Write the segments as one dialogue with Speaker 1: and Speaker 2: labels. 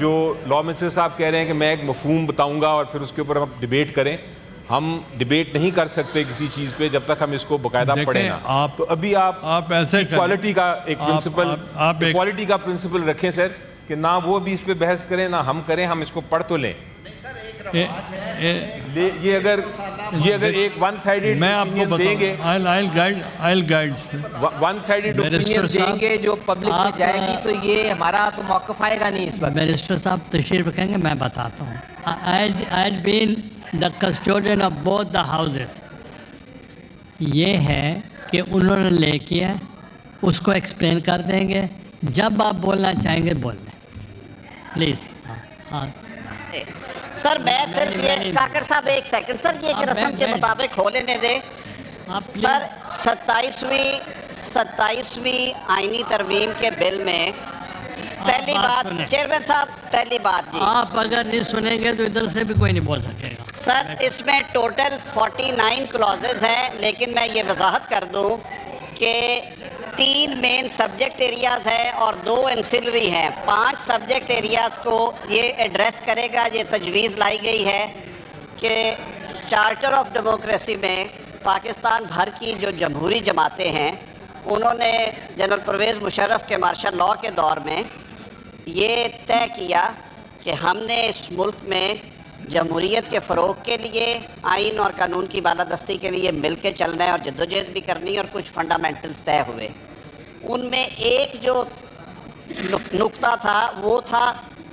Speaker 1: جو law minister صاحب کہہ رہے ہیں کہ میں ایک مفہوم بتاؤں گا اور پھر اس کے اوپر ہم ڈیبیٹ کریں، ہم ڈیبیٹ نہیں کر سکتے کسی چیز پہ جب تک ہم اس کو باقاعدہ پڑھیں نا. تو ابھی آپ
Speaker 2: ایسے
Speaker 1: ایکوالٹی کا ایک پرنسپل، ایکوالٹی کا پرنسپل رکھیں سر، کہ نہ وہ بھی اس پہ بحث کریں نہ ہم کریں، ہم اس کو پڑھ تو لیں. یہ اگر ایک ون سائیڈڈ
Speaker 2: میں آپ کو
Speaker 1: دیں گے،
Speaker 2: I'll guide
Speaker 1: one sided opinion
Speaker 3: دیں گے جو پبلک میں جائے گی تو یہ ہمارا تو موقف آئے گا نہیں اس وقت.
Speaker 4: بیرسٹر صاحب تشریف رکھیں گے، میں بتاتا ہوں. I'd been the custodian of both the houses. یہ ہے کہ انہوں نے لے کیا اس کو ایکسپلین کر دیں گے، جب آپ بولنا چاہیں گے بول لیں پلیز. ہاں
Speaker 5: سر میں صرف یہ کاکڑ صاحب ایک سیکنڈ سر، یہ ایک رسم کے مطابق ہو لینے دیں. سر 27ویں آئینی ترمیم کے بل میں پہلی بات، چیئرمین صاحب پہلی بات جی،
Speaker 4: آپ اگر نہیں سنیں گے تو ادھر سے بھی کوئی نہیں بول سکے گا.
Speaker 5: سر اس میں ٹوٹل 49 کلوزز ہیں، لیکن میں یہ وضاحت کر دوں کہ 3 مین سبجیکٹ ایریاز ہیں اور 2 انسلری ہیں. 5 سبجیکٹ ایریاز کو یہ ایڈریس کرے گا. یہ تجویز لائی گئی ہے کہ چارٹر آف ڈیموکریسی میں پاکستان بھر کی جو جمہوری جماعتیں ہیں انہوں نے جنرل پرویز مشرف کے مارشل لاء کے دور میں یہ طے کیا کہ ہم نے اس ملک میں جمہوریت کے فروغ کے لیے آئین اور قانون کی بالادستی کے لیے مل کے چلنا ہے اور جدوجہد بھی کرنی ہے، اور کچھ فنڈامنٹلز طے ہوئے. ان میں ایک جو نقطہ تھا وہ تھا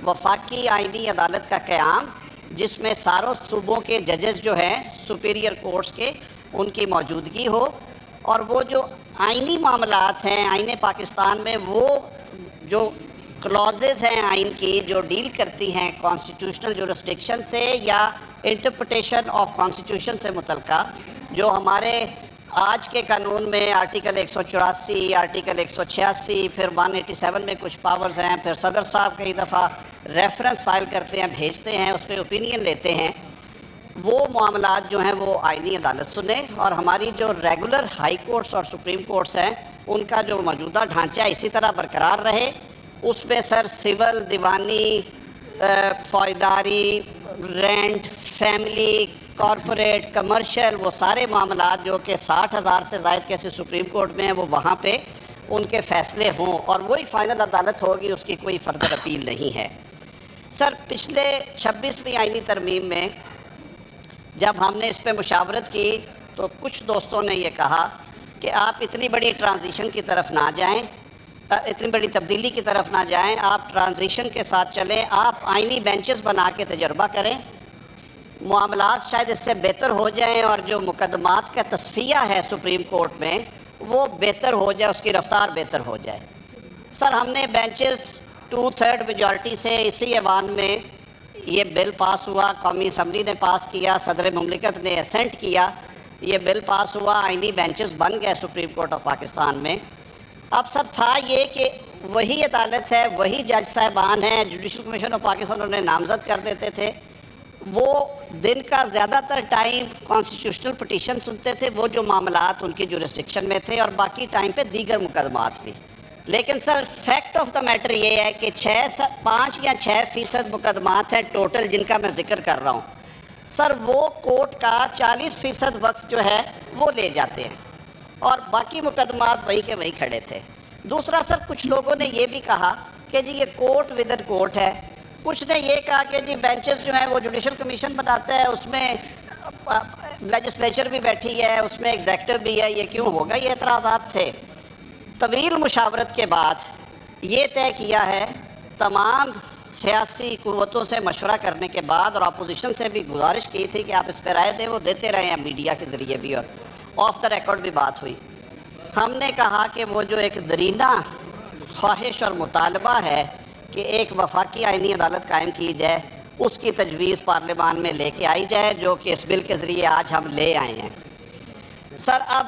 Speaker 5: وفاقی آئینی عدالت کا قیام، جس میں ساروں صوبوں کے ججز جو ہیں سپیریئر کورٹس کے ان کی موجودگی ہو، اور وہ جو آئینی معاملات ہیں آئین پاکستان میں، وہ جو کلوزز ہیں آئین کی جو ڈیل کرتی ہیں کانسٹیٹیوشنل جورسڈکشن سے یا انٹرپریٹیشن آف کانسٹیٹیوشن سے متعلقہ، جو ہمارے آج کے قانون میں آرٹیکل 184، آرٹیکل 186، پھر 187 میں کچھ پاورز ہیں، پھر صدر صاحب کئی دفعہ ریفرنس فائل کرتے ہیں، بھیجتے ہیں، اس پہ اوپینین لیتے ہیں. وہ معاملات جو ہیں وہ آئینی عدالت سنے، اور ہماری جو ریگولر ہائی کورٹس اور سپریم کورٹس ہیں ان کا جو موجودہ ڈھانچہ اسی طرح برقرار رہے. اس میں سر سول، دیوانی، فوجداری، رینٹ، فیملی، کارپوریٹ، کمرشل، وہ سارے معاملات جو کہ 60,000 سے زائد کیسے سپریم کورٹ میں ہیں وہ وہاں پہ ان کے فیصلے ہوں، اور وہی فائنل عدالت ہوگی، اس کی کوئی فردر اپیل نہیں ہے. سر پچھلے 26ویں آئینی ترمیم میں جب ہم نے اس پہ مشاورت کی تو کچھ دوستوں نے یہ کہا کہ آپ اتنی بڑی ٹرانزیشن کی طرف نہ جائیں، اتنی بڑی تبدیلی کی طرف نہ جائیں، آپ ٹرانزیشن کے ساتھ چلیں، آپ آئینی بینچز بنا کے تجربہ کریں، معاملات شاید اس سے بہتر ہو جائیں، اور جو مقدمات کا تصفیہ ہے سپریم کورٹ میں وہ بہتر ہو جائے، اس کی رفتار بہتر ہو جائے. سر ہم نے بینچز 2/3 میجارٹی سے اسی ایوان میں یہ بل پاس ہوا، قومی اسمبلی نے پاس کیا، صدر مملکت نے اسینٹ کیا، یہ بل پاس ہوا، آئینی بینچز بن گئے سپریم کورٹ آف پاکستان میں. اب سر تھا یہ کہ وہی عدالت ہے، وہی جج صاحبان ہیں، جوڈیشل کمیشن آف پاکستان انہیں نامزد کر دیتے تھے. وہ دن کا زیادہ تر ٹائم کانسٹیٹیوشنل پٹیشن سنتے تھے، وہ جو معاملات ان کی جورسڈکشن میں تھے، اور باقی ٹائم پہ دیگر مقدمات بھی. لیکن سر فیکٹ آف دا میٹر یہ ہے کہ 5 یا 6% مقدمات ہیں ٹوٹل جن کا میں ذکر کر رہا ہوں. سر وہ کورٹ کا 40% وقت جو ہے وہ لے جاتے ہیں، اور باقی مقدمات وہی کے وہی کھڑے تھے. دوسرا سر کچھ لوگوں نے یہ بھی کہا کہ جی یہ کورٹ ود ان کورٹ ہے. کچھ نے یہ کہا کہ جی بینچز جو ہیں وہ جوڈیشل کمیشن بناتا ہے، اس میں لیجسلیچر بھی بیٹھی ہے، اس میں ایگزیکٹو بھی ہے، یہ کیوں ہوگا؟ یہ اعتراضات تھے. طویل مشاورت کے بعد یہ طے کیا ہے، تمام سیاسی قوتوں سے مشورہ کرنے کے بعد، اور اپوزیشن سے بھی گزارش کی تھی کہ آپ اس پہ رائے دیں، وہ دیتے رہے ہیں میڈیا کے ذریعے بھی، اور آف دا ریکارڈ بھی بات ہوئی. ہم نے کہا کہ وہ جو ایک درینہ خواہش اور مطالبہ ہے کہ ایک وفاقی آئینی عدالت قائم کی جائے، اس کی تجویز پارلیمان میں لے کے آئی جائے، جو کہ اس بل کے ذریعے آج ہم لے آئے ہیں. سر اب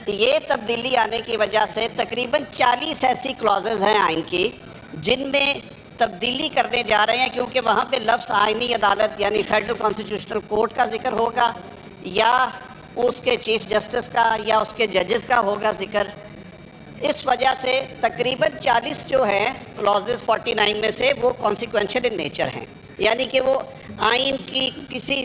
Speaker 5: یہ تبدیلی آنے کی وجہ سے تقریباً 40 ایسی کلوزز ہیں آئین کی جن میں تبدیلی کرنے جا رہے ہیں، کیونکہ وہاں پہ لفظ آئینی عدالت یعنی فیڈرل کانسٹیٹیوشنل کورٹ کا ذکر ہوگا، یا اس کے چیف جسٹس کا، یا اس کے ججز کا ہوگا ذکر. اس وجہ سے تقریباً 40 جو ہیں کلوزز 49 میں سے وہ کانسیکوینشل ان نیچر ہیں، یعنی کہ وہ آئین کی کسی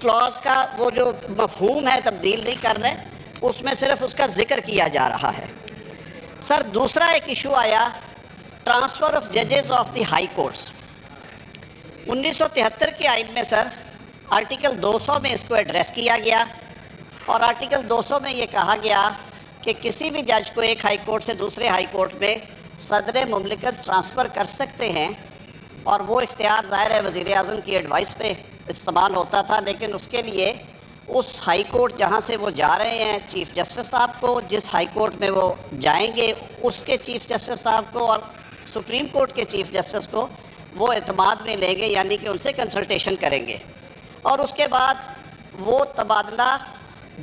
Speaker 5: کلوز کا وہ جو مفہوم ہے تبدیل نہیں کر رہے، اس میں صرف اس کا ذکر کیا جا رہا ہے۔ سر دوسرا ایک ایشو آیا ٹرانسفر آف ججز آف دی ہائی کورٹس۔ 1973 کے آئین میں سر آرٹیکل 200 میں اس کو ایڈریس کیا گیا، اور آرٹیکل 200 میں یہ کہا گیا کہ کسی بھی جج کو ایک ہائی کورٹ سے دوسرے ہائی کورٹ میں صدر مملکت ٹرانسفر کر سکتے ہیں، اور وہ اختیار ظاہر ہے وزیر اعظم کی ایڈوائس پہ استعمال ہوتا تھا، لیکن اس کے لیے اس ہائی کورٹ جہاں سے وہ جا رہے ہیں چیف جسٹس صاحب کو، جس ہائی کورٹ میں وہ جائیں گے اس کے چیف جسٹس صاحب کو اور سپریم کورٹ کے چیف جسٹس کو وہ اعتماد میں لیں گے، یعنی کہ ان سے کنسلٹیشن کریں گے، اور اس کے بعد وہ تبادلہ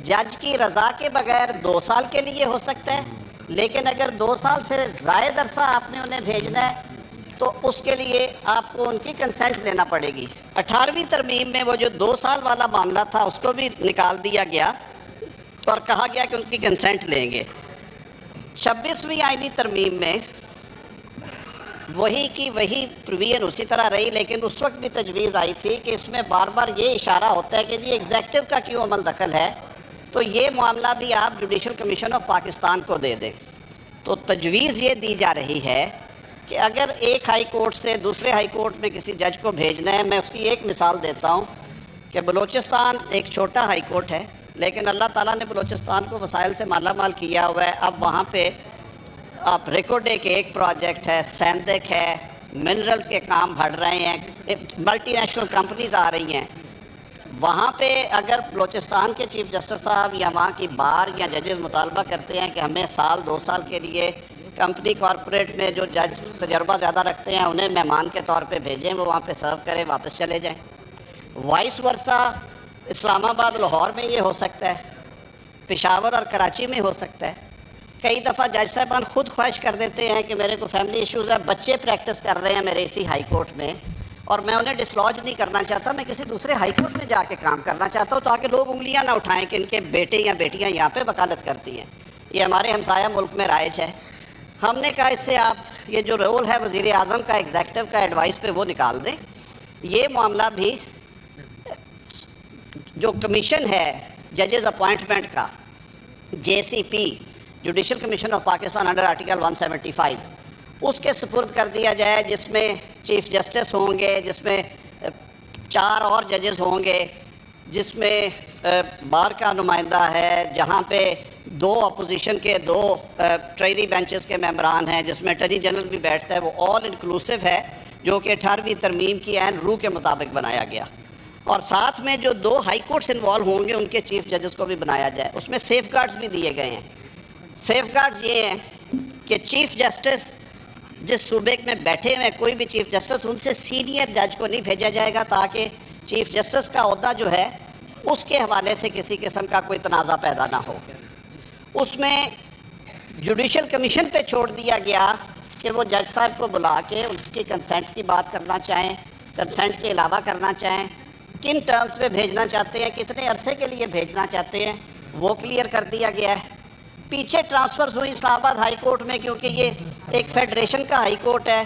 Speaker 5: جج کی رضا کے بغیر 2 سال کے لیے ہو سکتا ہے، لیکن اگر 2 سال سے زائد عرصہ آپ نے انہیں بھیجنا ہے تو اس کے لیے آپ کو ان کی کنسنٹ لینا پڑے گی۔ 18ویں ترمیم میں وہ جو 2 سال والا معاملہ تھا اس کو بھی نکال دیا گیا اور کہا گیا کہ ان کی کنسنٹ لیں گے۔ 26ویں آئینی ترمیم میں وہی کی وہی پروویژن اسی طرح رہی، لیکن اس وقت بھی تجویز آئی تھی کہ اس میں بار بار یہ اشارہ ہوتا ہے کہ جی ایگزیکٹو کا کیوں عمل دخل ہے، تو یہ معاملہ بھی آپ جوڈیشل کمیشن آف پاکستان کو دے دیں۔ تو تجویز یہ دی جا رہی ہے کہ اگر ایک ہائی کورٹ سے دوسرے ہائی کورٹ میں کسی جج کو بھیجنا ہے، میں اس کی ایک مثال دیتا ہوں کہ بلوچستان ایک چھوٹا ہائی کورٹ ہے، لیکن اللہ تعالیٰ نے بلوچستان کو وسائل سے مالا مال کیا ہوا ہے۔ اب وہاں پہ آپ ریکوڈے کے ایک پروجیکٹ ہے، سیندک ہے، منرلز کے کام بڑھ رہے ہیں، ملٹی نیشنل کمپنیز آ رہی ہیں۔ وہاں پہ اگر بلوچستان کے چیف جسٹس صاحب یا وہاں کی بار یا ججز مطالبہ کرتے ہیں کہ ہمیں 2 سال کے لیے کمپنی کارپوریٹ میں جو جج تجربہ زیادہ رکھتے ہیں انہیں مہمان کے طور پہ بھیجیں، وہ وہاں پہ سرو کریں، واپس چلے جائیں۔ وائس ورثہ اسلام آباد لاہور میں یہ ہو سکتا ہے، پشاور اور کراچی میں ہو سکتا ہے۔ کئی دفعہ جج صاحبان خود خواہش کر دیتے ہیں کہ میرے کو فیملی ایشوز ہے، بچے پریکٹس کر رہے ہیں میرے اسی ہائی کورٹ میں، اور میں انہیں ڈسلوج نہیں کرنا چاہتا، میں کسی دوسرے ہائی کورٹ میں جا کے کام کرنا چاہتا ہوں تاکہ لوگ انگلیاں نہ اٹھائیں کہ ان کے بیٹے یا بیٹیاں یہاں پہ وکالت کرتی ہیں۔ یہ ہمارے ہمسایہ ملک میں رائج ہے۔ ہم نے کہا اس سے آپ یہ جو رول ہے وزیر اعظم کا ایگزیکٹو کا ایڈوائس پہ وہ نکال دیں۔ یہ معاملہ بھی جو کمیشن ہے ججز اپوائنٹمنٹ کا، J C P judicial commission of Pakistan under article 175، اس کے سپرد کر دیا جائے، جس میں چیف جسٹس ہوں گے، جس میں 4 اور ججز ہوں گے، جس میں بار کا نمائندہ ہے، جہاں پہ 2 اپوزیشن کے 2 ٹرائری بینچز کے ممبران ہیں، جس میں اٹارنی جنرل بھی بیٹھتا ہے، وہ آل انکلوسیو ہے، جو کہ 18ویں ترمیم کی عین روح کے مطابق بنایا گیا، اور ساتھ میں جو 2 ہائی کورٹس انوالو ہوں گے ان کے چیف ججز کو بھی بنایا جائے۔ اس میں سیف گارڈز بھی دیے گئے ہیں۔ سیف گارڈز یہ ہیں کہ چیف جسٹس جس صوبے میں بیٹھے ہوئے کوئی بھی چیف جسٹس، ان سے سینئر جج کو نہیں بھیجا جائے گا تاکہ چیف جسٹس کا عہدہ جو ہے اس کے حوالے سے کسی قسم کا کوئی تنازع پیدا نہ ہو۔ اس میں جوڈیشل کمیشن پہ چھوڑ دیا گیا کہ وہ جج صاحب کو بلا کے اس کی کنسنٹ کی بات کرنا چاہیں، کنسنٹ کے علاوہ کرنا چاہیں، کن ٹرمز پہ بھیجنا چاہتے ہیں، کتنے عرصے کے لیے بھیجنا چاہتے ہیں، وہ کلیئر کر دیا گیا ہے۔ پیچھے ٹرانسفرز ہوئی اسلام آباد ہائی کورٹ میں، کیونکہ یہ ایک فیڈریشن کا ہائی کورٹ ہے،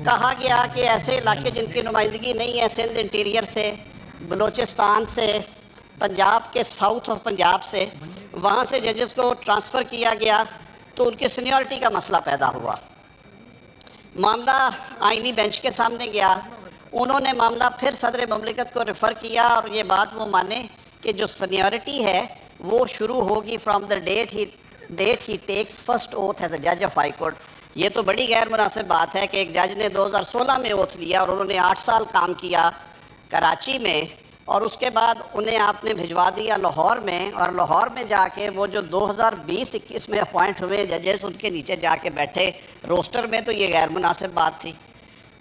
Speaker 5: کہا گیا کہ ایسے علاقے جن کی نمائندگی نہیں ہے، سندھ انٹیریئر سے، بلوچستان سے، پنجاب کے ساؤتھ آف پنجاب سے، وہاں سے ججز کو ٹرانسفر کیا گیا تو ان کی سینیورٹی کا مسئلہ پیدا ہوا۔ معاملہ آئینی بینچ کے سامنے گیا، انہوں نے معاملہ پھر صدر مملکت کو ریفر کیا، اور یہ بات وہ مانے کہ جو سینیورٹی ہے وہ شروع ہوگی فرام دا ڈیٹ ہی takes first oath as a جج آف ہائی کورٹ۔ یہ تو بڑی غیر مناسب بات ہے کہ ایک جج نے 2016 میں اوتھ لیا اور انہوں نے 8 سال کام کیا کراچی میں، اور اس کے بعد انہیں آپ نے بھجوا دیا لاہور میں، اور لاہور میں جا کے وہ جو 2020-21 میں اپوائنٹ ہوئے ججز ان کے نیچے جا کے بیٹھے روسٹر میں، تو یہ غیر مناسب بات تھی۔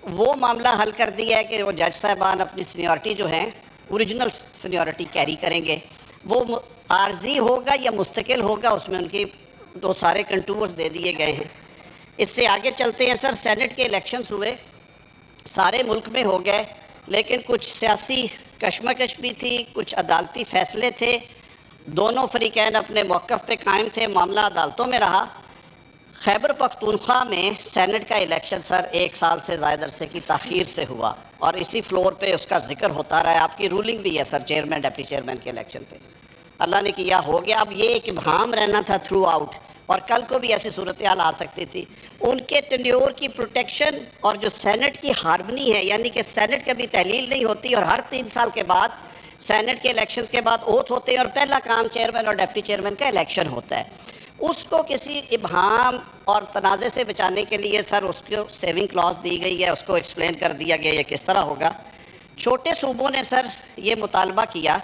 Speaker 5: وہ معاملہ حل کر دیا ہے کہ وہ جج صاحبان اپنی سینیورٹی جو ہیں اوریجنل سینیورٹی کیری کریں گے، وہ عارضی ہوگا یا مستقل ہوگا، اس میں ان کی 2 سارے کنٹورز دے دیے گئے ہیں۔ اس سے آگے چلتے ہیں سر، سینٹ کے الیکشنز ہوئے، سارے ملک میں ہو گئے، لیکن کچھ سیاسی کشمکش بھی تھی، کچھ عدالتی فیصلے تھے، دونوں فریقین اپنے موقف پہ قائم تھے، معاملہ عدالتوں میں رہا۔ خیبر پختونخوا میں سینٹ کا الیکشن سر 1 سال سے زائد عرصے کی تاخیر سے ہوا اور اسی فلور پہ اس کا ذکر ہوتا رہا ہے. آپ کی رولنگ بھی ہے سر چیئرمین ڈپٹی چیئرمین کے الیکشن پہ. اللہ نے کیا ہو گیا. اب یہ ایک ابہام رہنا تھا تھرو آؤٹ, اور کل کو بھی ایسی صورتحال آ سکتی تھی. ان کے ٹینیور کی پروٹیکشن اور جو سینٹ کی ہارمنی ہے, یعنی کہ سینٹ کبھی تحلیل نہیں ہوتی اور ہر 3 سال کے بعد سینٹ کے الیکشنز کے بعد اوتھ ہوتے ہیں اور پہلا کام چیئرمین اور ڈپٹی چیئرمین کا الیکشن ہوتا ہے. اس کو کسی ابہام اور تنازع سے بچانے کے لیے سر اس کو سیونگ کلاس دی گئی ہے, اس کو ایکسپلین کر دیا گیا یہ کس طرح ہوگا. چھوٹے صوبوں نے سر یہ مطالبہ کیا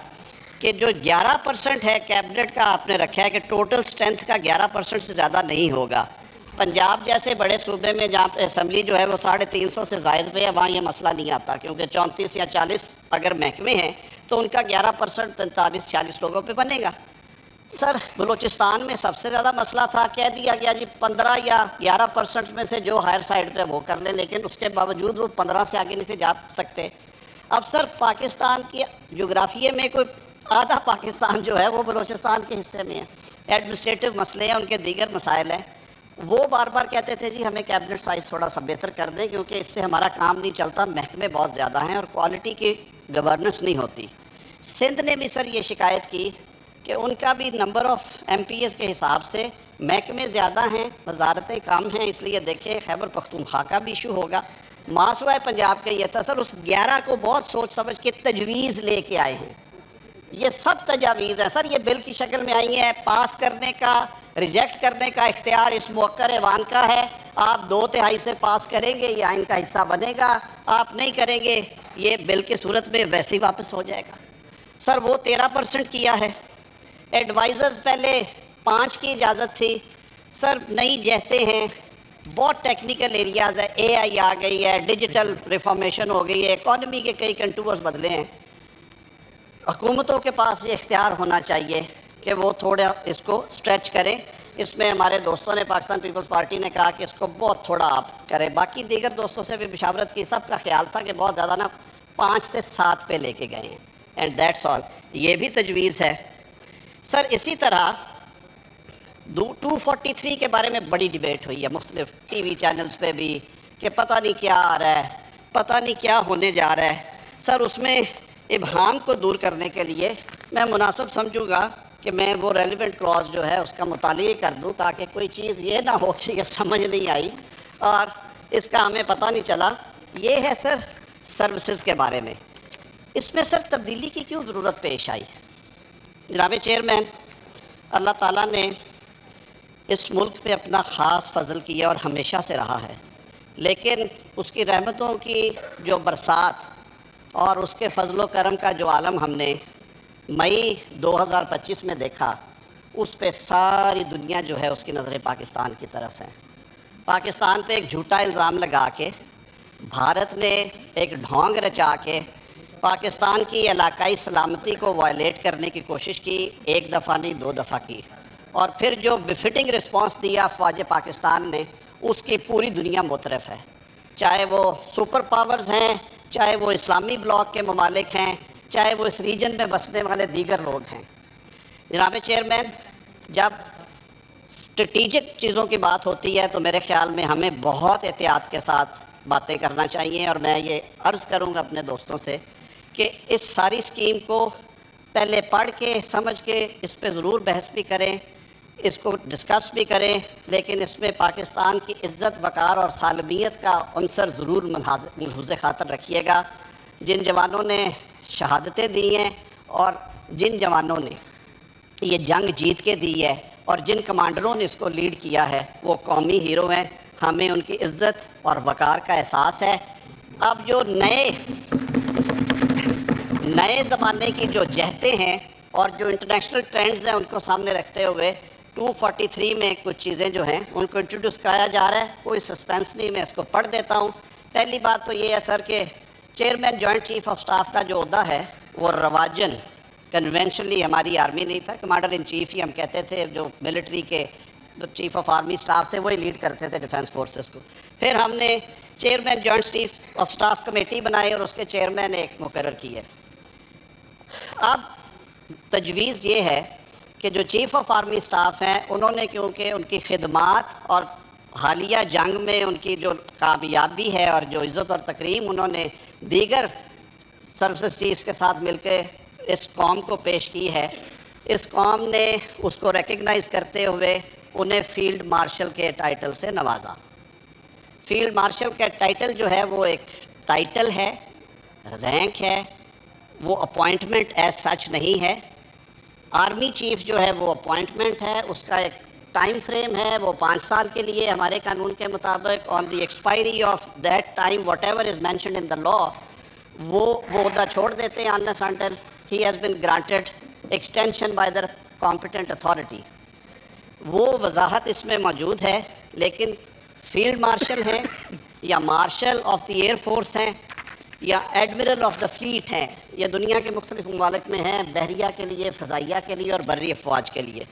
Speaker 5: کہ جو 11% ہے کیبنٹ کا آپ نے رکھا ہے کہ ٹوٹل اسٹرینتھ کا 11% سے زیادہ نہیں ہوگا. پنجاب جیسے بڑے صوبے میں جہاں پہ اسمبلی جو ہے وہ 350 سے زائد پہ ہے, وہاں یہ مسئلہ نہیں آتا کیونکہ 34 یا 40 اگر محکمے ہیں تو ان کا 11% 45-46 لوگوں پہ بنے گا. سر بلوچستان میں سب سے زیادہ مسئلہ تھا, کہہ دیا گیا جی 15 یا 11% میں سے جو ہائر سائڈ پہ وہ کر لیں, لیکن اس کے باوجود وہ 15 سے آگے نہیں سے جا سکتے. اب سر پاکستان کی جغرافیے میں کوئی آدھا پاکستان جو ہے وہ بلوچستان کے حصے میں ہے. ایڈمنسٹریٹو مسئلے ہیں, ان کے دیگر مسائل ہیں. وہ بار بار کہتے تھے جی ہمیں کیبنٹ سائز تھوڑا سا بہتر کر دیں کیونکہ اس سے ہمارا کام نہیں چلتا, محکمے بہت زیادہ ہیں اور کوالٹی کی گورننس نہیں ہوتی. سندھ نے بھی سر یہ شکایت کی کہ ان کا بھی number of M P As کے حساب سے محکمے زیادہ ہیں, وزارتیں کم ہیں, اس لیے دیکھیں خیبر پختونخوا کا بھی ایشو ہوگا. ماسوائے پنجاب کا یہ تھا سر, اس 11 کو بہت سوچ سمجھ کے تجویز لے کے آئے ہیں. یہ سب تجاویز ہیں سر, یہ بل کی شکل میں آئی ہیں. پاس کرنے کا ریجیکٹ کرنے کا اختیار اس موقر ایوان کا ہے. آپ 2/3 سے پاس کریں گے یہ آئین کا حصہ بنے گا, آپ نہیں کریں گے یہ بل کی صورت میں ویسے ہی واپس ہو جائے گا. سر وہ 13% کیا ہے. ایڈوائزرز پہلے 5 کی اجازت تھی, سر نئی جہتے ہیں, بہت ٹیکنیکل ایریاز ہے, اے آئی آ گئی ہے, ڈیجیٹل ریفارمیشن ہو گئی ہے, اکانومی کے کئی کنٹورز بدلے ہیں. حکومتوں کے پاس یہ اختیار ہونا چاہیے کہ وہ تھوڑا اس کو اسٹریچ کریں. اس میں ہمارے دوستوں نے پاکستان پیپلز پارٹی نے کہا کہ اس کو بہت تھوڑا آپ کریں. باقی دیگر دوستوں سے بھی مشاورت کی, سب کا خیال تھا کہ بہت زیادہ 5 سے 7 پہ لے کے گئے ہیں. And that's all. یہ بھی تجویز ہے. سر اسی طرح 243 کے بارے میں بڑی ڈیبیٹ ہوئی ہے مختلف ٹی وی چینلز پہ بھی کہ پتہ نہیں کیا آ رہا ہے, پتہ نہیں کیا ہونے جا رہا ہے. سر اس میں ابہام کو دور کرنے کے لیے میں مناسب سمجھوں گا کہ میں وہ ریلیونٹ کلاز جو ہے اس کا مطالعہ کر دوں تاکہ کوئی چیز یہ نہ ہو کہ یہ سمجھ نہیں آئی اور اس کا ہمیں پتہ نہیں چلا. یہ ہے سر سروسز کے بارے میں. اس میں سر تبدیلی کی کیوں ضرورت پیش آئی؟ جناب چیئرمین, اللہ تعالیٰ نے اس ملک پہ اپنا خاص فضل کیا اور ہمیشہ سے رہا ہے, لیکن اس کی رحمتوں کی جو برسات اور اس کے فضل و کرم کا جو عالم ہم نے مئی 2025 میں دیکھا, اس پہ ساری دنیا جو ہے اس کی نظریں پاکستان کی طرف ہیں. پاکستان پہ ایک جھوٹا الزام لگا کے بھارت نے ایک ڈھونگ رچا کے پاکستان کی علاقائی سلامتی کو وائلیٹ کرنے کی کوشش کی. 1 دفعہ نہیں 2 دفعہ کی, اور پھر جو بفٹنگ رسپانس دیا افواج پاکستان نے اس کی پوری دنیا مترف ہے, چاہے وہ سپر پاورز ہیں, چاہے وہ اسلامی بلاک کے ممالک ہیں, چاہے وہ اس ریجن میں بسنے والے دیگر لوگ ہیں. جناب چیئرمین, جب اسٹریٹجک چیزوں کی بات ہوتی ہے تو میرے خیال میں ہمیں بہت احتیاط کے ساتھ باتیں کرنا چاہیے, اور میں یہ عرض کروں گا اپنے دوستوں سے کہ اس ساری اسکیم کو پہلے پڑھ کے سمجھ کے اس پہ ضرور بحث بھی کریں, اس کو ڈسکس بھی کریں, لیکن اس میں پاکستان کی عزت وقار اور سالمیت کا عنصر ضرور ملحوظ خاطر رکھیے گا. جن جوانوں نے شہادتیں دی ہیں اور جن جوانوں نے یہ جنگ جیت کے دی ہے اور جن کمانڈروں نے اس کو لیڈ کیا ہے وہ قومی ہیرو ہیں. ہمیں ان کی عزت اور وقار کا احساس ہے. اب جو نئے زمانے کی جو جہتیں ہیں اور جو انٹرنیشنل ٹرینڈز ہیں ان کو سامنے رکھتے ہوئے 243 میں کچھ چیزیں جو ہیں ان کو انٹروڈیوس کرایا جا رہا ہے. کوئی سسپینس نہیں, میں اس کو پڑھ دیتا ہوں. پہلی بات تو یہ ہے سر کہ chairman joint chief of staff کا جو عہدہ ہے وہ رواجن کنونشنلی ہماری آرمی نہیں تھا, کمانڈر ان چیف ہی ہم کہتے تھے. جو ملٹری کے چیف آف آرمی سٹاف تھے وہی لیڈ کرتے تھے ڈیفینس فورسز کو. پھر ہم نے chairman joint chief of staff committee بنائی اور اس کے چیئرمین ایک مقرر کیے. اب تجویز یہ ہے کہ جو چیف آف آرمی سٹاف ہیں انہوں نے کیونکہ ان کی خدمات اور حالیہ جنگ میں ان کی جو کامیابی ہے اور جو عزت اور تکریم انہوں نے دیگر سروسز چیفز کے ساتھ مل کے اس قوم کو پیش کی ہے، اس قوم نے اس کو ریکگنائز کرتے ہوئے انہیں فیلڈ مارشل کے ٹائٹل سے نوازا۔ فیلڈ مارشل کا ٹائٹل جو ہے وہ ایک ٹائٹل ہے، رینک ہے، وہ اپوائنٹمنٹ ایز سچ نہیں ہے۔ آرمی چیف جو ہے وہ اپوائنٹمنٹ ہے، اس کا ایک ٹائم فریم ہے، وہ 5 سال کے لیے ہمارے قانون کے مطابق on the expiry of that time whatever is mentioned in the law وہ عہدہ چھوڑ دیتے ہیں unless until he has been granted extension by the competent authority۔ وہ وضاحت اس میں موجود ہے، لیکن فیلڈ مارشل ہیں یا martial of the air force ہیں یا ایڈمرل آف دا فلیٹ ہیں، یہ دنیا کے مختلف ممالک میں ہیں، بحریہ کے لیے، فضائیہ کے لیے اور بری افواج کے لیے،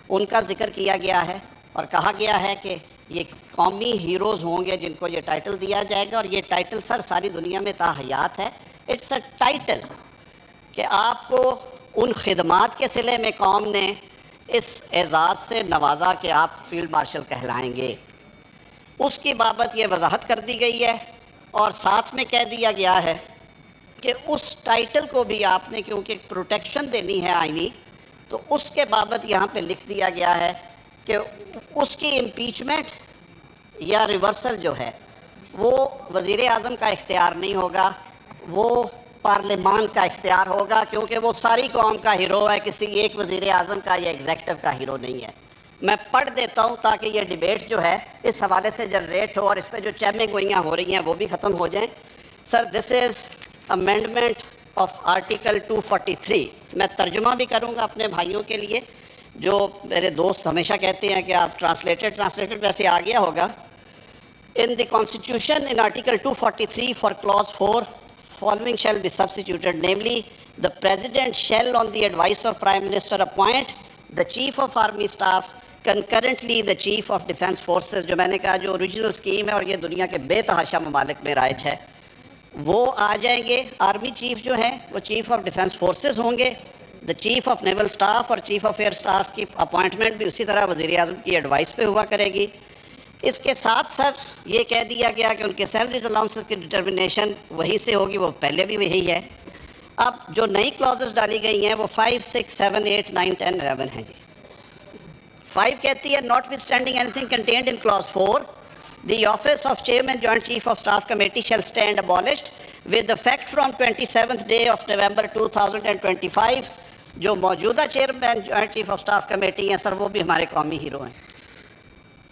Speaker 5: ان کا ذکر کیا گیا ہے اور کہا گیا ہے کہ یہ قومی ہیروز ہوں گے جن کو یہ ٹائٹل دیا جائے گا، اور یہ ٹائٹل سر ساری دنیا میں تاحیات ہے۔ اٹس اے ٹائٹل کہ آپ کو ان خدمات کے صلے میں قوم نے اس اعزاز سے نوازا کہ آپ فیلڈ مارشل کہلائیں گے، اس کی بابت یہ وضاحت کر دی گئی ہے، اور ساتھ میں کہہ دیا گیا ہے کہ اس ٹائٹل کو بھی آپ نے کیونکہ پروٹیکشن دینی ہے آئینی، تو اس کے بابت یہاں پہ لکھ دیا گیا ہے کہ اس کی امپیچمنٹ یا ریورسل جو ہے وہ وزیر اعظم کا اختیار نہیں ہوگا، وہ پارلیمان کا اختیار ہوگا، کیونکہ وہ ساری قوم کا ہیرو ہے، کسی ایک وزیر اعظم کا یا ایگزیکٹو کا ہیرو نہیں ہے۔ میں پڑھ دیتا ہوں تاکہ یہ ڈیبیٹ جو ہے اس حوالے سے جنریٹ ہو اور اس پہ جو چہمیں گوئیاں ہو رہی ہیں وہ بھی ختم ہو جائیں۔ سر دس از امینڈمنٹ آف آرٹیکل 243۔ میں ترجمہ بھی کروں گا اپنے بھائیوں کے لیے، جو میرے دوست ہمیشہ کہتے ہیں کہ آپ ٹرانسلیٹڈ ویسے آ گیا ہوگا۔ In the Constitution, in Article 243 for Clause 4, following shall be substituted, namely, the President shall, on the advice of Prime Minister, appoint the Chief of Army Staff, concurrently the Chief of Defence Forces۔ جو میں نے کہا جو original scheme ہے اور یہ دنیا کے بے تحاشا ممالک میں رائج ہے، وہ آ جائیں گے۔ آرمی چیف جو ہیں وہ چیف آف ڈیفینس فورسز ہوں گے، دا چیف آف نیول اسٹاف اور چیف آف ایئر اسٹاف کی اپوائنٹمنٹ بھی اسی طرح وزیر اعظم کی ایڈوائس پہ ہوا کرے گی۔ اس کے ساتھ سر یہ کہہ دیا گیا کہ ان کے سیلریز الاؤنسز کی ڈٹرمنیشن وہیں سے ہوگی، وہ پہلے بھی وہی ہے۔ اب جو نئی کلازز ڈالی گئی ہیں وہ 5, 6, 7, 8, 9, 10, 11 ہیں جی۔ 5 کہتی ہے notwithstanding anything contained in clause 4 the office of Chairman Joint Chief of Staff Committee shall stand abolished with effect from 27th day of November 2025۔ جو موجودہ chairman joint chief of staff committee ہیں سر وہ بھی ہمارے قومی hero ہیں،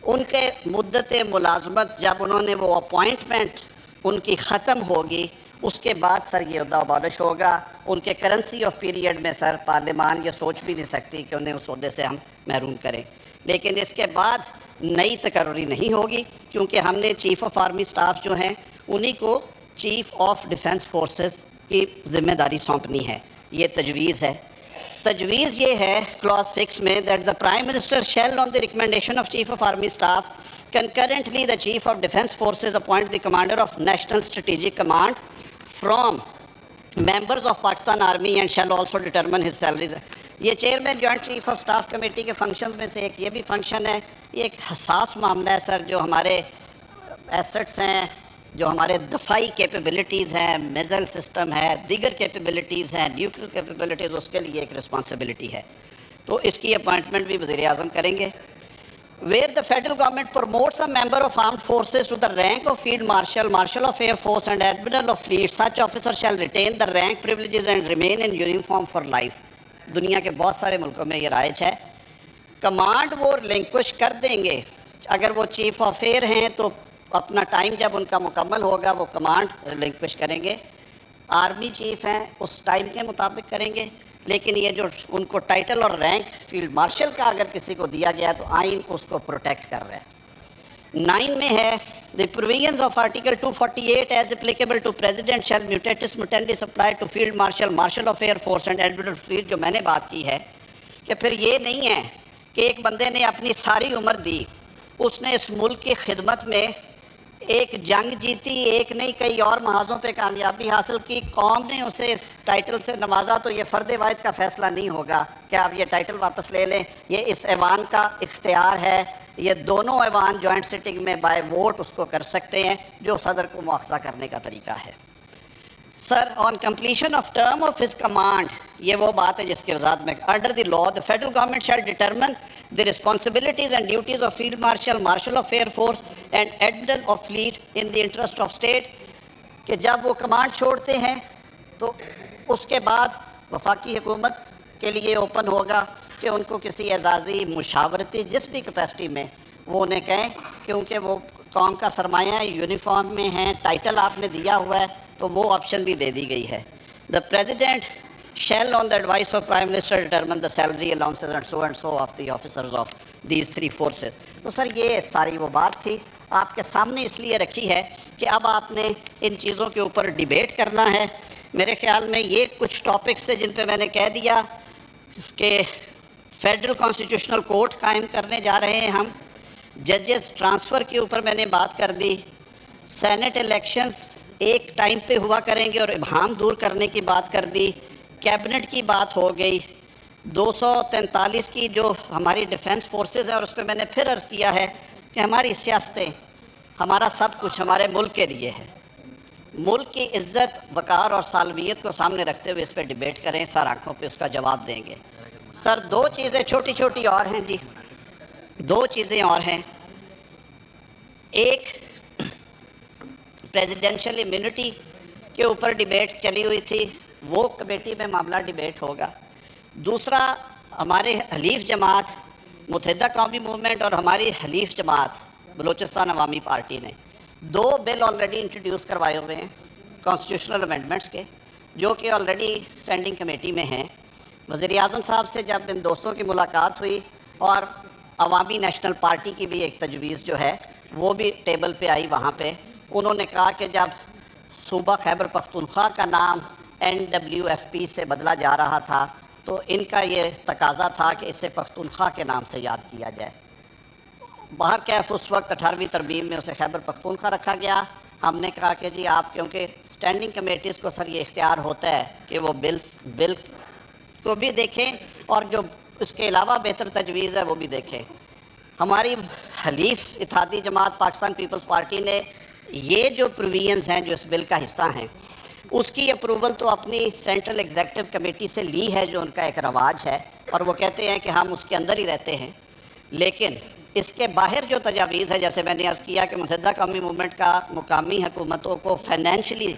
Speaker 5: ان کے مدت ملازمت جب انہوں نے وہ اپوائنٹمنٹ ان کی ختم ہوگی اس کے بعد سر یہ عہدہ ابالش ہوگا۔ ان کے کرنسی آف پیریڈ میں سر پارلیمان یہ سوچ بھی نہیں سکتی کہ انہیں اس عہدے سے ہم محروم کریں، لیکن اس کے بعد نئی تقرری نہیں ہوگی، کیونکہ ہم نے چیف آف آرمی سٹاف جو ہیں انہی کو چیف آف ڈیفینس فورسز کی ذمہ داری سونپنی ہے۔ یہ تجویز ہے۔ تجویز یہ ہے کلاس 6 میں that the Prime Minister shall on the recommendation of Chief of Army Staff concurrently the Chief of Defence Forces appoint the Commander of National Strategic Command from members of Pakistan Army and shall also determine his salaries۔ یہ chairman joint chief of staff committee کے functions میں سے ایک یہ بھی function ہے۔ یہ ایک حساس معاملہ ہے سر، جو ہمارے ایسٹس ہیں، جو ہمارے دفاعی کیپیبلٹیز ہیں، میزائل سسٹم ہے، دیگر کیپیبلٹیز ہیں، نیوکلیر کیپیبلٹیز، اس کے لیے ایک رسپانسبلٹی ہے، تو اس کی اپوائنٹمنٹ بھی وزیر اعظم کریں گے۔ Where the federal government promotes a member of armed forces to the rank of field marshal, marshal of air force and admiral of fleet, such officer shall retain the rank privileges and remain in uniform for life۔ دنیا کے بہت سارے ملکوں میں یہ رائج ہے۔ Command وہ ریلنکوش کر دیں گے، اگر وہ چیف آف ایئر ہیں تو اپنا ٹائم جب ان کا مکمل ہوگا وہ کمانڈ ریلنکوش کریں گے۔ آرمی چیف ہیں اس ٹائم کے مطابق کریں گے، لیکن یہ جو ان کو ٹائٹل اور رینک فیلڈ مارشل کا اگر کسی کو دیا گیا تو آئین اس کو پروٹیکٹ کر رہا ہے۔ 9 میں ہے the provisions of article 248 as applicable to president shall mutatis mutandis apply to field marshal, marshal of air force and admiral fleet۔ جو میں نے بات کی ہے کہ پھر یہ نہیں ہے کہ ایک بندے نے اپنی ساری عمر دی، اس نے اس ملک کی خدمت میں ایک جنگ جیتی، ایک نہیں کئی اور محاذوں پہ کامیابی حاصل کی، قوم نے اسے اس ٹائٹل سے نوازا، تو یہ فرد واحد کا فیصلہ نہیں ہوگا کہ آپ یہ ٹائٹل واپس لے لیں۔ یہ اس ایوان کا اختیار ہے، یہ دونوں ایوان جوائنٹ سٹنگ میں بائی ووٹ اس کو کر سکتے ہیں، جو صدر کو مؤاخذہ کرنے کا طریقہ ہے۔ Sir on completion of term of his command, یہ وہ بات ہے جس کی وضاحت میں under the law the federal government shall determine the responsibilities and duties of field marshal, marshal of air force and admiral of fleet in the interest of state، کہ جب وہ کمانڈ چھوڑتے ہیں تو اس کے بعد وفاقی حکومت کے لیے اوپن ہوگا کہ ان کو کسی اعزازی مشاورتی جس بھی کیپیسٹی میں وہ انہیں کہیں، کیونکہ وہ قوم کا سرمایہ ہے، یونیفارم میں ہیں، ٹائٹل آپ نے دیا ہوا ہے، تو وہ آپشن بھی دے دی گئی ہے۔ The President shall on the advice of Prime Minister determine the salary allowances and so of the officers of these three forces۔ تو سر یہ ساری وہ بات تھی، آپ کے سامنے اس لیے رکھی ہے کہ اب آپ نے ان چیزوں کے اوپر ڈیبیٹ کرنا ہے۔ میرے خیال میں یہ کچھ ٹاپکس ہیں جن پہ میں نے کہہ دیا کہ فیڈرل کانسٹیٹیوشنل کورٹ قائم کرنے جا رہے ہیں ہم، ججز ٹرانسفر کے اوپر میں نے بات کر دی، سینٹ الیکشنز ایک ٹائم پہ ہوا کریں گے اور ابہام دور کرنے کی بات کر دی، کیبنٹ کی بات ہو گئی، 243 کی جو ہماری ڈیفنس فورسز ہیں، اور اس پہ میں نے پھر عرض کیا ہے کہ ہماری سیاستیں، ہمارا سب کچھ ہمارے ملک کے لیے ہے، ملک کی عزت وقار اور سالمیت کو سامنے رکھتے ہوئے اس پہ ڈیبیٹ کریں، سر آنکھوں پہ اس کا جواب دیں گے۔ سر دو چیزیں چھوٹی چھوٹی اور ہیں جی، دو چیزیں اور ہیں، ایک پریزیڈینشل امیونٹی کے اوپر ڈیبیٹ چلی ہوئی تھی، وہ کمیٹی میں معاملہ ڈیبیٹ ہوگا۔ دوسرا ہمارے حلیف جماعت متحدہ قومی موومنٹ اور ہماری حلیف جماعت بلوچستان عوامی پارٹی نے 2 بل آلریڈی انٹروڈیوس کروائے ہوئے ہیں کانسٹیٹیوشنل امینڈمنٹس کے، جو کہ آلریڈی اسٹینڈنگ کمیٹی میں ہیں۔ وزیر اعظم صاحب سے جب ان دوستوں کی ملاقات ہوئی اور عوامی نیشنل پارٹی کی بھی ایک تجویز جو ہے وہ بھی ٹیبل پہ آئی، وہاں پہ انہوں نے کہا کہ جب صوبہ خیبر پختونخوا کا نام NWFP سے بدلا جا رہا تھا تو ان کا یہ تقاضا تھا کہ اسے پختونخوا کے نام سے یاد کیا جائے۔ بہرکیف اس وقت 18ویں ترمیم میں اسے خیبر پختونخوا رکھا گیا۔ ہم نے کہا کہ جی آپ، کیونکہ اسٹینڈنگ کمیٹیز کو سر یہ اختیار ہوتا ہے کہ وہ بل کو بھی دیکھیں اور جو اس کے علاوہ بہتر تجویز ہے وہ بھی دیکھیں۔ ہماری حلیف اتحادی جماعت پاکستان پیپلز پارٹی نے یہ جو پروویژنز ہیں جو اس بل کا حصہ ہیں، اس کی اپروول تو اپنی سینٹرل ایگزیکٹو کمیٹی سے لی ہے، جو ان کا ایک رواج ہے، اور وہ کہتے ہیں کہ ہم اس کے اندر ہی رہتے ہیں۔ لیکن اس کے باہر جو تجاویز ہے، جیسے میں نے عرض کیا کہ متحدہ قومی موومنٹ کا مقامی حکومتوں کو فائنینشلی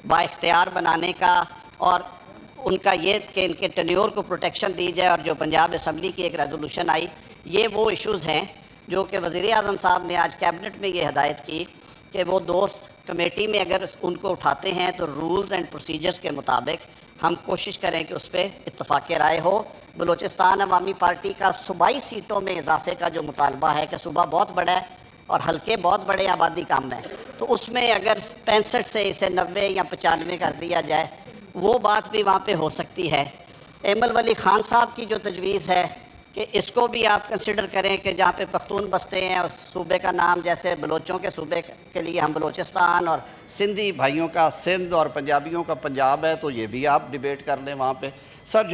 Speaker 5: با اختیار بنانے کا، اور ان کا یہ کہ ان کے ٹینیور کو پروٹیکشن دی جائے، اور جو پنجاب اسمبلی کی ایک ریزولوشن آئی، یہ وہ ایشوز ہیں جو کہ وزیر اعظم صاحب نے آج کیبنٹ میں یہ ہدایت کی کہ وہ دوست کمیٹی میں اگر ان کو اٹھاتے ہیں تو رولز اینڈ پروسیجرز کے مطابق ہم کوشش کریں کہ اس پہ اتفاق رائے ہو۔ بلوچستان عوامی پارٹی کا صوبائی سیٹوں میں اضافے کا جو مطالبہ ہے کہ صوبہ بہت بڑا ہے اور حلقے بہت بڑے آبادی کم ہے، تو اس میں اگر 65 سے اسے 90 یا 95 کر دیا جائے، وہ بات بھی وہاں پہ ہو سکتی ہے۔ ایمل ولی خان صاحب کی جو تجویز ہے کہ اس کو بھی آپ کنسیڈر کریں کہ جہاں پہ پختون بستے ہیں اس صوبے کا نام، جیسے بلوچوں کے صوبے کے لیے ہم بلوچستان، اور
Speaker 6: سندھی بھائیوں کا سندھ اور پنجابیوں کا پنجاب ہے، تو یہ بھی آپ ڈیبیٹ کر لیں وہاں پہ۔ سر